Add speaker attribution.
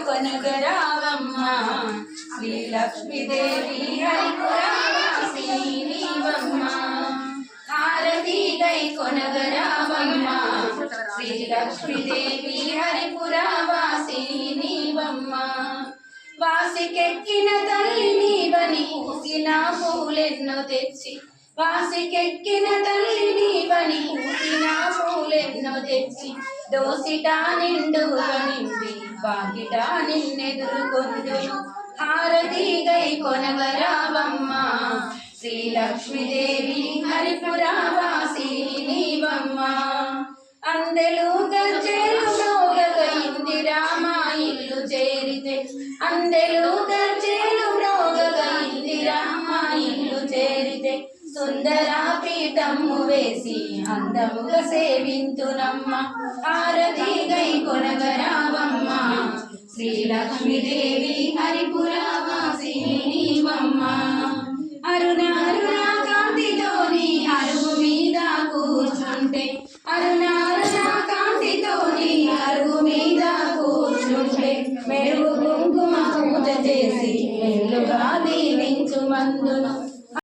Speaker 1: కొనగరావమ్మ శ్రీ లక్ష్మీదేవి హరిపురవాసిని నీవమ్మ హారతి గై కొనగరావమ్మ శ్రీ లక్ష్మీదేవి హరిపురవాసిని నీవమ్మ వాసికెక్కిన తల్లి నీవని పూసిన పూలెన్నో తెచ్చి వాసికెక్కిన తల్లి నీవని పూసిన పూలెన్నో తెచ్చి దోసిట నిండుగా నిండి వాకిట నిన్నెదురుకొందును హారతి గై కొనగరావమ్మ శ్రీ లక్ష్మీదేవి హరిపురవాసిని నీవమ్మ అందెలు గజ్జెలు మ్రోగగా ఇందిరామా ఇల్లు చేరితే అందెలు గజ్జెలు మ్రోగగా ఇందిరామా ఇల్లు చేరితే సుందర పీఠము వేసి అందముగా సేవింతునమ్మ హారతి గై కొనగరావమ్మ శ్రీ లక్ష్మీదేవి హరిపురవాసిని నీవమ్మ అరుణారుణ కాంతితోని అరుగు మీద కూర్చుంటే అరుణారుణ కాంతితోని అరుగు మీద కూర్చుంటే మెరుగు కుంకుమ పూజ చేసి మెల్లుగా దీవించు మందును